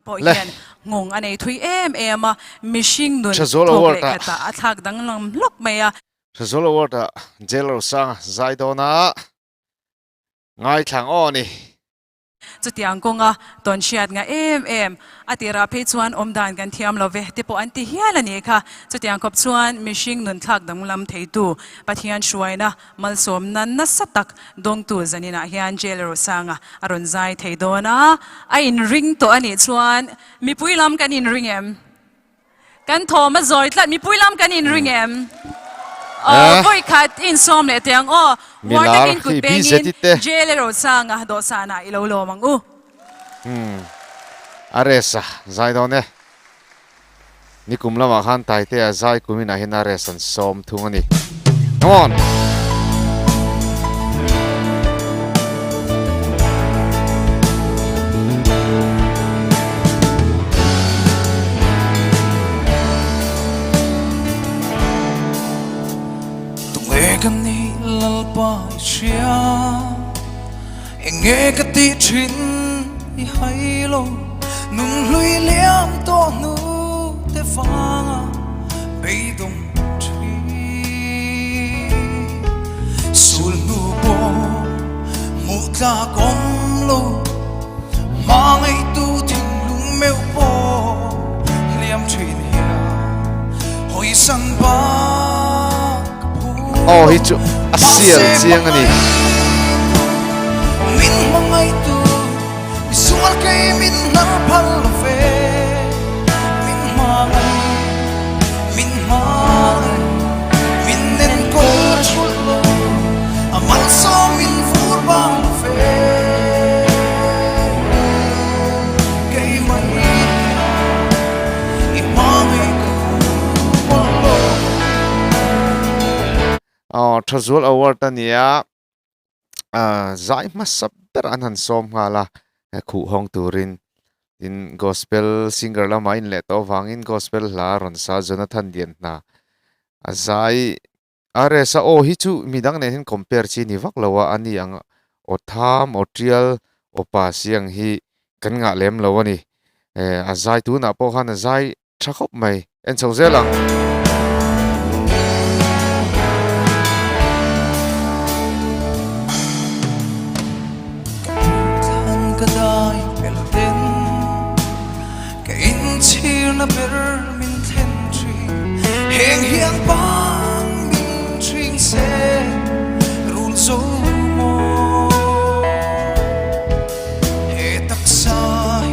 po hian ngong anei thui em a mishing nun Chazolo thok le warta. khata athak dang lam lok maya Chazolo warta jailer sang zaidona ngai thlang oni chutiang konga ton chiat nga em atira phe chuan omdan kan thiam love te po anti hialani kha chutiang kop chuan mishing nun thak dang lam theitu pathian shuaina malsom nan na satak dong tu zanina hian jailer sanga aron zai theidona a in ring to ani chuan mi puilam kan in ring em kan thoma zoi tlat mi puilam kan in ring em voi khat in som le tiang wartakin kut bengin jailero sanga do sana ilolo mangu aresa zaidone nikum lama khan taite a zai kumina hin aresan som thungani come on Kan ni lalpa chia nghe cái ti chin i hay lo nung lui liam to nu te fanga bay dong chi sul nu bo mu ta kom lo ma ngai tu thing lung meu po liam chin hia hoi san ba oh hi chu asial chiang ani min mangai tu isual kai min na phal fe min mangai min nen ko chulo amal so min fur bang fe kai mai i mangai ko Chazol award ania zai masab beran han som ngala khu hong turin in gospel singer lama in le to wangin gospel la ron sa Jonathan Dien na azai are sa o hi chu midang ne hin compare chi ni wak lawa ani ang otham otrial opa siang hi kan nga lem lawani azai tu na po khan azai thakop mai en chawzelang kadai pelten ka in chir na ber min then tri heng hiang bang min tring se rul zo mo he tak sai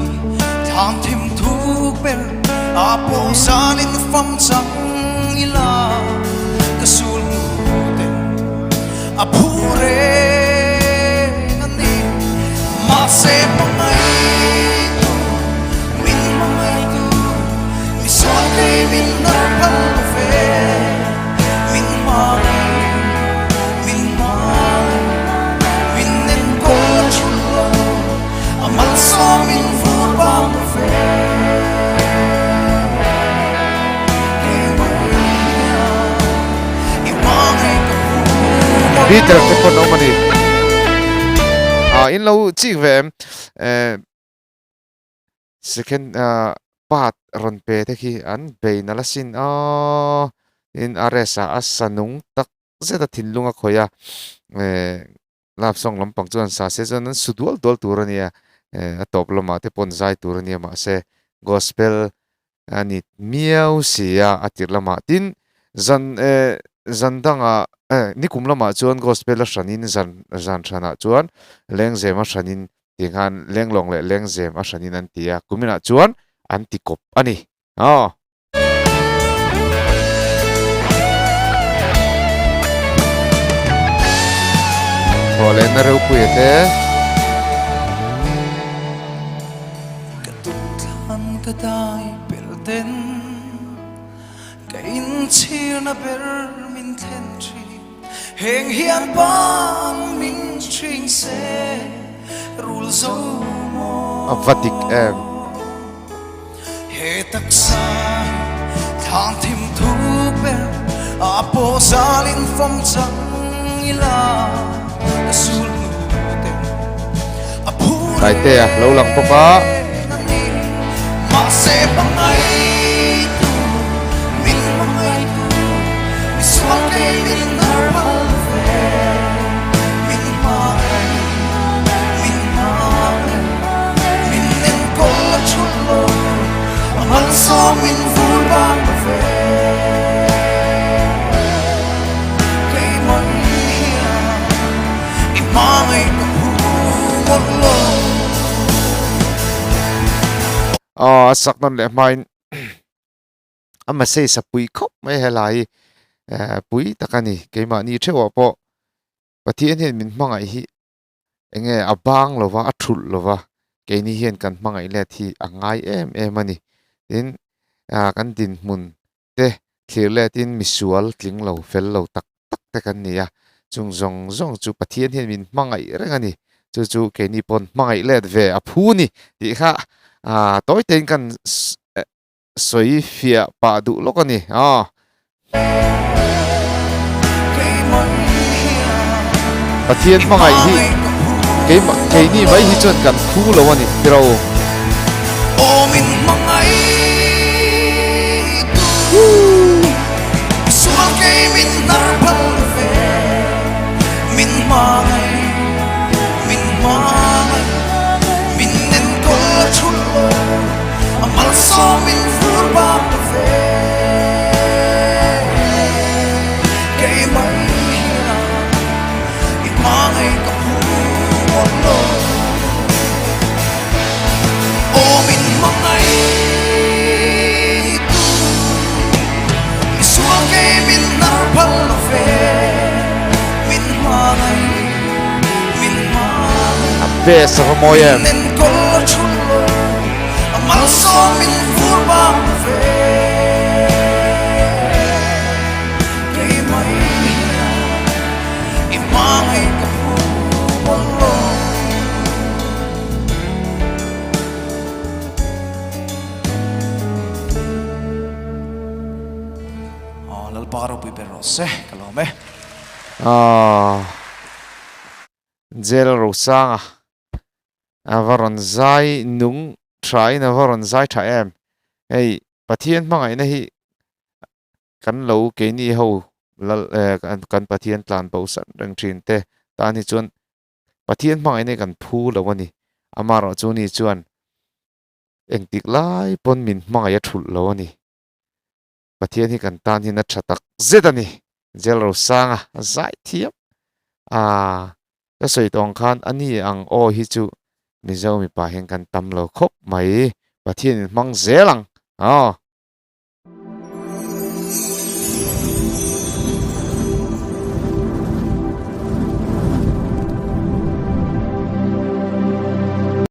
thang thêm thuk ber apo sanin fam chang ila ka sul ten apure se mangai tu mi so ke min na pal fe min nen ko chulo amal so min fu bang fe Peter te kon omani in lo chi ve second part ron pe te khi an be na la sin in aresa asanung tak zeta thinlunga khoya lap song lampang chuan sa se chuan sudual dol turania atop lama te ponzai turania ma se gospel ani miau sia atir lama tin zandanga nikum lama chuan gospel a hranin zan thana chuan lengzem a hranin tinghan lenglong le lengzem a hranin an tia kumina chuan antikop ani Holen na reu puete katuthan kadai pelten ka in chir na ber min then tri heng hian bang min tring se rul zo mo avadik he tak sai thang thêm thuk ber apo salin fam chang ila sul nu ten apure taite lo lang poka mà sẽ bằng ai tu mình bằng ai tu mình xóa cái mình nở bao về mình mà mình nên có chút lối mà sao mình vui bằng về cái mong hiền mà ngày một lần sắc non lệ mai ama sei sa pui khop mai helai pui takani keima ni thewa po pathian hian min mangai hi enge abang lova athul lova keini hian kan mangai le thi angai em ani tin kan din mun te thlir le tin misual tling lo fel lo tak tak te kan nia chung zong chu pathian hian min mangai rengani chu keini pon mangai le ve aphu ni ti kha tối tên kan soi fia pa du lo kan ni pathian mangai hi ke ni mai hi chon kan thu lo ani tiro o min mangai sual ke min nar pal ve min mangai min nen ko chul amal so min fur ba ve ke mai i mangai ka hu lo o min mangai tu mi sual ke min nar pal ve min mangai ve sa mo em nen ko chul amal so min fur ba ve ke mai i mangai ka hu lo lal paro pi pero se kalome zel ro sanga avaron zai nung try na varon zai tha em hey pathian mangai na hi kan lo ke ni ho kan pathian tlan bo san rang thin te ta ni chuan pathian mangai ne kan phu lo ani amaro chu ni chuan engtik lai pon min mangai a thul lo ani pathian hi kan tan hi na thatak zedani zel ro sanga zai thiam ka soi tong khan ani ang o hi chu mizo mi pa hen kan tam lo khop mai pathian mang zelang